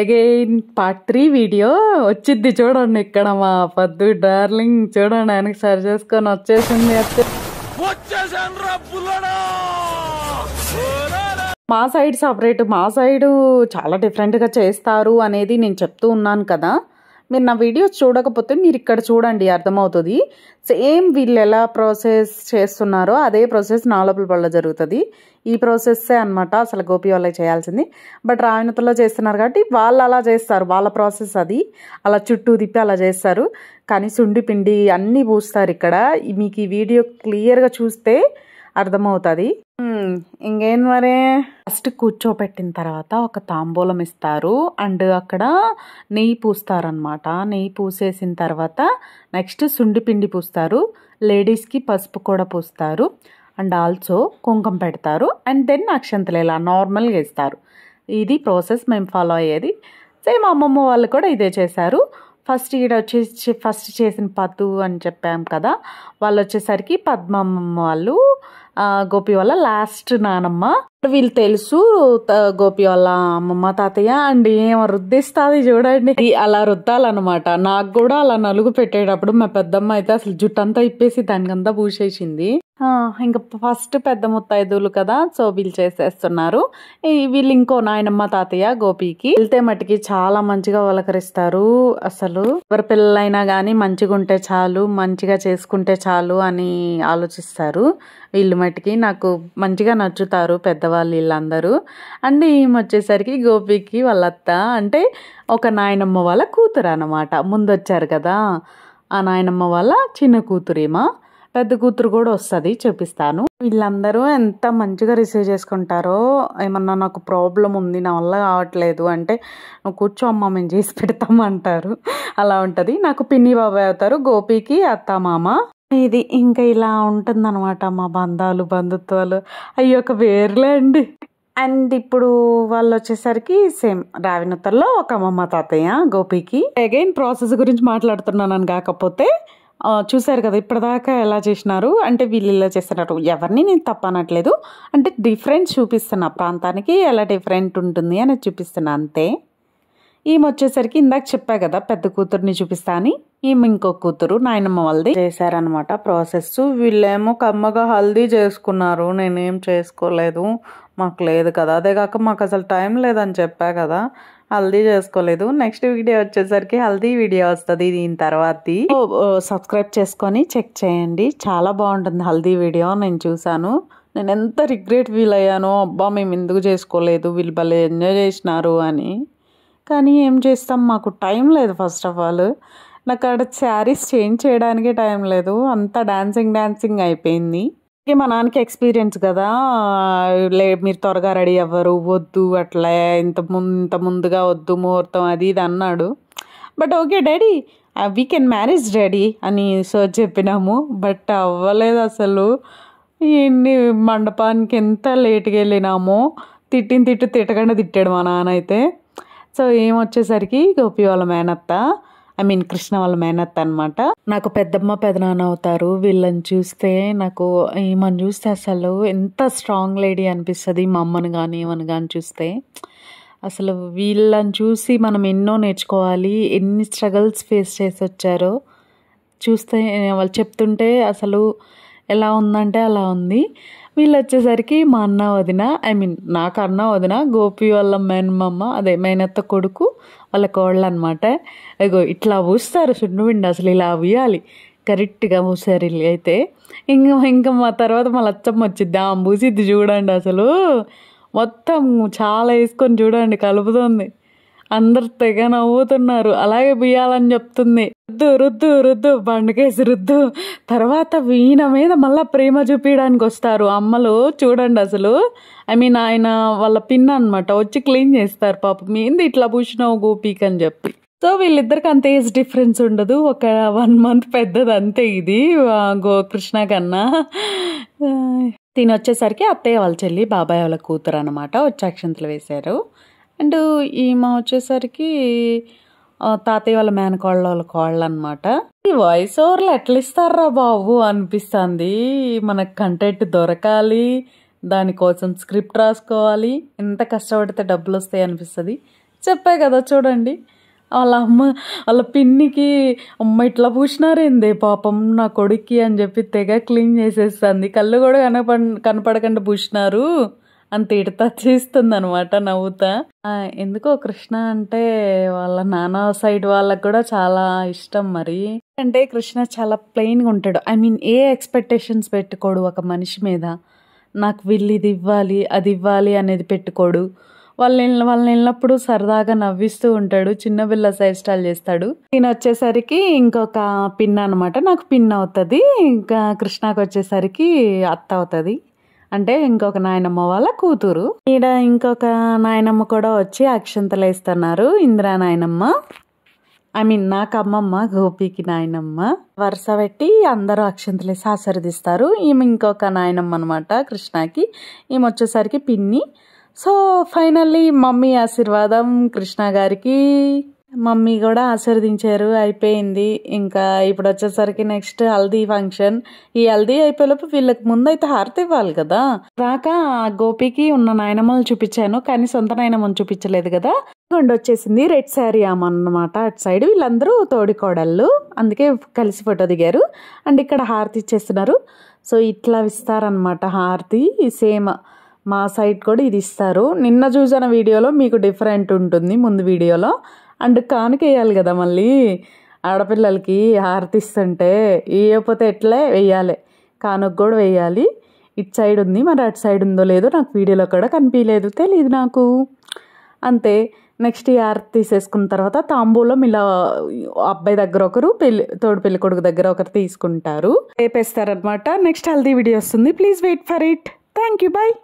Again part 3 video వచ్చింది చూడండి. ఇక్కడ మా పద్దు డార్లింగ్ చూడండి, ఆయనకి సరి చేసుకొని వచ్చేసింది. మా సైడ్ సపరేట్, మా సైడు చాలా డిఫరెంట్గా చేస్తారు అనేది నేను చెప్తూ ఉన్నాను కదా. మీరు నా వీడియోస్ చూడకపోతే మీరు ఇక్కడ చూడండి, అర్థమవుతుంది. సేమ్ వీళ్ళు ఎలా ప్రాసెస్ చేస్తున్నారో అదే ప్రాసెస్ నాలోపల జరుగుతుంది. ఈ ప్రాసెస్సే అనమాట అసలు గోపి వాళ్ళకి చేయాల్సింది. బట్ రావినతలో చేస్తున్నారు కాబట్టి వాళ్ళు అలా చేస్తారు, వాళ్ళ ప్రాసెస్ అది. అలా చుట్టూ తిప్పి అలా చేస్తారు. కానీ సుండి పిండి అన్నీ పూస్తారు ఇక్కడ. మీకు ఈ వీడియో క్లియర్గా చూస్తే అర్థమవుతుంది. ఇంకేం మరే, ఫస్ట్ కూర్చోపెట్టిన తర్వాత ఒక తాంబూలం ఇస్తారు అండ్ అక్కడ నెయ్యి పూస్తారనమాట. నెయ్యి పూసేసిన తర్వాత నెక్స్ట్ సుండి పిండి పూస్తారు, లేడీస్కి పసుపు కూడా పూస్తారు అండ్ ఆల్సో కుంకుమ పెడతారు అండ్ దెన్ అక్షంతలు ఇలా నార్మల్గా ఇస్తారు. ఇది ప్రాసెస్ మేము ఫాలో అయ్యేది. సేమ్ అమ్మమ్మ వాళ్ళు కూడా ఇదే చేశారు. ఫస్ట్ ఈడ వచ్చేసి ఫస్ట్ చేసిన పద్దు అని చెప్పాం కదా, వాళ్ళు వచ్చేసరికి పద్మమ్మ వాళ్ళు, గోపి వాళ్ళ లాస్ట్ నానమ్మ. వీళ్ళు తెలుసు గోపి వాళ్ళ అమ్మమ్మ తాతయ్య అండ్ ఏమో రుద్దిస్తుంది చూడండి. అలా రుద్దాలన్నమాట. నాకు కూడా అలా నలుగు పెట్టేటప్పుడు మా పెద్దమ్మ అయితే అసలు జుట్టంతా ఇప్పేసి దానికంతా పూసేసింది. ఇంకా ఫస్ట్ పెద్ద ముత్తైదులు కదా, సో వీళ్ళు చేసేస్తున్నారు. వీళ్ళు ఇంకో నాయనమ్మ తాతయ్య గోపికి వెళ్తే మట్టికి చాలా మంచిగా పలకరిస్తారు. అసలు ఎవరి పిల్లలైనా కానీ మంచిగా ఉంటే చాలు, మంచిగా చేసుకుంటే చాలు అని ఆలోచిస్తారు. వీళ్ళు మట్టికి నాకు మంచిగా నచ్చుతారు పెద్దవాళ్ళు వీళ్ళందరూ. అండ్ ఈమె వచ్చేసరికి గోపికి వాళ్ళ అత్త, అంటే ఒక నాయనమ్మ వాళ్ళ కూతురు అన్నమాట. ముందు వచ్చారు కదా, ఆ నాయనమ్మ వాళ్ళ చిన్న కూతురేమో, పెద్ద కూతురు కూడా వస్తుంది, చూపిస్తాను. వీళ్ళందరూ ఎంత మంచిగా రిసీవ్ చేసుకుంటారో. ఏమన్నా నాకు ప్రాబ్లం ఉంది, నా వల్ల కావట్లేదు అంటే, నువ్వు కూర్చో అమ్మ మేము చేసి పెడతామంటారు. అలా ఉంటుంది. నాకు పిన్ని బాబాయ్ అవుతారు, గోపికి అత్త మామ. ఇది ఇంకా ఇలా ఉంటుందన్నమాట మా బంధాలు బంధుత్వాలు. అయ్యొక వేర్లే అండి. అండ్ ఇప్పుడు వాళ్ళు వచ్చేసరికి సేమ్ రావినతల్లో ఒక అమ్మమ్మ తాతయ్య గోపికి. అగైన్ ప్రాసెస్ గురించి మాట్లాడుతున్నాను కాకపోతే చూసారు కదా ఇప్పటిదాకా ఎలా చేసినారు అంటే వీళ్ళు ఇలా చేస్తున్నారు. ఎవరిని నేను తప్పనట్లేదు, అంటే డిఫరెన్స్ చూపిస్తున్నా, ప్రాంతానికి ఎలా డిఫరెంట్ ఉంటుంది అని చూపిస్తున్నా అంతే. ఈమె వచ్చేసరికి ఇందాక చెప్పా కదా పెద్ద కూతురుని చూపిస్తా అని, ఈమె ఇంకో కూతురు నాయనమ్మ వాళ్ళది చేశారనమాట ప్రాసెస్. వీళ్ళేమో కమ్మగా హల్దీ చేసుకున్నారు, నేనేం చేసుకోలేదు, మాకు లేదు కదా. అదే కాక మాకు అసలు టైం లేదని చెప్పా కదా, హల్దీ చేసుకోలేదు. నెక్స్ట్ వీడియో వచ్చేసరికి హల్దీ వీడియో వస్తుంది దీని తర్వాత. సబ్స్క్రైబ్ చేసుకొని చెక్ చేయండి, చాలా బాగుంటుంది హల్దీ వీడియో. నేను చూసాను, నేను ఎంత రిగ్రెట్ ఫీల్ అయ్యానో, అబ్బా మేము ఎందుకు చేసుకోలేదు, వీళ్ళు భలే ఎంజాయ్ చేసినారు అని. కానీ ఏం చేస్తాం, మాకు టైం లేదు. ఫస్ట్ ఆఫ్ ఆల్ నాకు అక్కడ శారీస్ చేంజ్ చేయడానికే టైం లేదు, అంతా డాన్సింగ్ అయిపోయింది. మా నాన్నకి ఎక్స్పీరియన్స్ కదా, మీరు త్వరగా రెడీ అవ్వరు, వద్దు అట్లా ఇంత ముందుగా వద్దు ముహూర్తం అది ఇది అన్నాడు. But okay daddy we can marriage daddy అని సో చెప్పినాము. బట్ అవ్వలేదు అసలు. ఇన్ని మండపానికి ఎంత లేట్గా వెళ్ళినామో, తిట్టకుండా తిట్టాడు మా నాన్న అయితే. సో ఏమొచ్చేసరికి గోపి వాళ్ళ మేనత్త, కృష్ణ వాళ్ళ మేనత్త అనమాట. నాకు పెద్దమ్మ పెదనాన్న అవుతారు. వీళ్ళని చూస్తే నాకు ఈమెను చూస్తే అసలు ఎంత స్ట్రాంగ్ లేడీ అనిపిస్తుంది. మా అమ్మని కానీ ఏమని కానీ చూస్తే అసలు వీళ్ళని చూసి మనం ఎన్నో నేర్చుకోవాలి. ఎన్ని స్ట్రగల్స్ ఫేస్ చేసి వచ్చారో చూస్తే వాళ్ళు చెప్తుంటే అసలు ఎలా ఉందంటే అలా ఉంది. వీళ్ళు వచ్చేసరికి మా అన్న వదిన, నాకు అన్న వదిన, గోపి వాళ్ళ మేనమ్మ, అదే మేనత్త కొడుకు వాళ్ళ కోళ్ళు అనమాట. అగో ఇట్లా పూస్తారు సున్నుపిండి, అసలు ఇలా పూయాలి, కరెక్ట్గా పూసారు వీళ్ళు అయితే. ఇంకా మా తర్వాత మా లచ్చమ్మ వచ్చిద్ది, ఆమె పూసిద్ది చూడండి. అసలు మొత్తం చాలా వేసుకొని చూడండి కలుపుతుంది. అందరు తెగ నవ్వుతున్నారు. అలాగే బియ్యాలని చెప్తుంది, రుద్దు బండకేసి రుద్దు. తర్వాత వీణ మీద మళ్ళీ ప్రేమ చూపించడానికి వస్తారు అమ్మలు చూడండి. అసలు ఆయన వాళ్ళ పిన్ అనమాట, వచ్చి క్లీన్ చేస్తారు. పాపం ఏంది ఇట్లా పూసినావు గోపికి అని చెప్పి. సో వీళ్ళిద్దరికి అంత ఏజ్ డిఫరెన్స్ ఉండదు, ఒక 1 month పెద్దది అంతే. ఇది కృష్ణ కన్నా. తిని వచ్చేసరికి అత్తయ్య వాళ్ళ చెల్లి బాబాయ్ వాళ్ళ కూతురు అనమాట, వచ్చి అక్షంతలు వేశారు. అండ్ ఈమె వచ్చేసరికి తాతయ్య వాళ్ళ మేనకోళ్ళ వాళ్ళ కోళ్ళు అనమాట. ఈ వాయిస్ ఓవర్లు ఎట్లా ఇస్తారా బాబు అనిపిస్తుంది. మనకు కంటెంట్ దొరకాలి, దానికోసం స్క్రిప్ట్ రాసుకోవాలి, ఎంత కష్టపడితే డబ్బులు వస్తాయి అనిపిస్తుంది. చెప్పా కదా చూడండి. వాళ్ళ పిన్నికి అమ్మ ఇట్లా పూసినారేందే పాపం నా కొడుక్కి అని చెప్పి తెగ క్లీన్ చేసేస్తుంది. కళ్ళు కూడా కనపడకుండా పూసినారు అని తిడతా చేస్తుంది అనమాట నవ్వుతా. ఎందుకో కృష్ణ అంటే వాళ్ళ నాన్న సైడ్ వాళ్ళకి కూడా చాలా ఇష్టం. మరి అంటే కృష్ణ చాలా ప్లెయిన్గా ఉంటాడు. ఐ మీన్ ఏ ఎక్స్పెక్టేషన్స్ పెట్టుకోడు ఒక మనిషి మీద. నాకు వీళ్ళు ఇది ఇవ్వాలి అది ఇవ్వాలి అనేది పెట్టుకోడు. వాళ్ళని వెళ్ళినప్పుడు సరదాగా నవ్విస్తూ ఉంటాడు. చిన్న పిల్ల సైడ్ స్టైల్ చేస్తాడు. ఈయన వచ్చేసరికి ఇంకొక పిన్ అనమాట, నాకు పిన్ అవుతుంది. ఇంకా కృష్ణకు వచ్చేసరికి అత్త అవుతుంది, అంటే ఇంకొక నాయనమ్మ వాళ్ళ కూతురు. ఈడ ఇంకొక నాయనమ్మ కూడా వచ్చి అక్షంతలు వేస్తున్నారు. ఇందిరా నాయనమ్మ, ఐ మీన్ నాకు అమ్మమ్మ, గోపికి నాయనమ్మ. వరుస పెట్టి అందరూ అక్షంతలు వేసి ఆశీర్వదిస్తారు. ఈమె ఇంకొక నాయనమ్మ అనమాట కృష్ణకి. ఈమె వచ్చేసరికి పిన్ని. సో ఫైనల్లీ మమ్మీ ఆశీర్వాదం కృష్ణ గారికి. మమ్మీ కూడా ఆశీర్వదించారు, అయిపోయింది. ఇంకా ఇప్పుడు వచ్చేసరికి నెక్స్ట్ హల్దీ ఫంక్షన్. ఈ హల్దీ అయిపోయేలోపు వీళ్ళకి ముందైతే హారతి ఇవ్వాలి కదా. రాక గోపికి ఉన్న నాయనమ్మలు చూపించాను, కానీ సొంత నాయనమ్మని చూపించలేదు కదా. గుండు వచ్చేసింది, రెడ్ శారీ అన్నమాట. అటు సైడ్ వీళ్ళందరూ తోడికోడళ్ళు, అందుకే కలిసి ఫోటో దిగారు. అండ్ ఇక్కడ హారతి ఇచ్చేస్తున్నారు. సో ఇట్లా ఇస్తారనమాట హారతి. సేమ్ మా సైడ్ కూడా ఇది ఇస్తారు. నిన్న చూసిన వీడియోలో మీకు డిఫరెంట్ ఉంటుంది ముందు వీడియోలో. అండ్ కానుకేయాలి కదా, మళ్ళీ ఆడపిల్లలకి హారతి ఇస్తుంటే వేయకపోతే ఎట్లే వేయాలి, కానుక కూడా వేయాలి. ఇటు సైడ్ ఉంది, మరి అటు సైడ్ ఉందో లేదో నాకు వీడియోలో కూడా కనిపించలేదు, తెలియదు నాకు. అంతే. నెక్స్ట్ ఈ హారతి తీసేసుకున్న తర్వాత తాంబూలం ఇలా అబ్బాయి దగ్గర ఒకరు, తోడు పెళ్లి కొడుకు దగ్గర ఒకరు తీసుకుంటారు, వేపేస్తారనమాట. నెక్స్ట్ హల్దీ వీడియో వస్తుంది, please wait for it. Thank you, bye.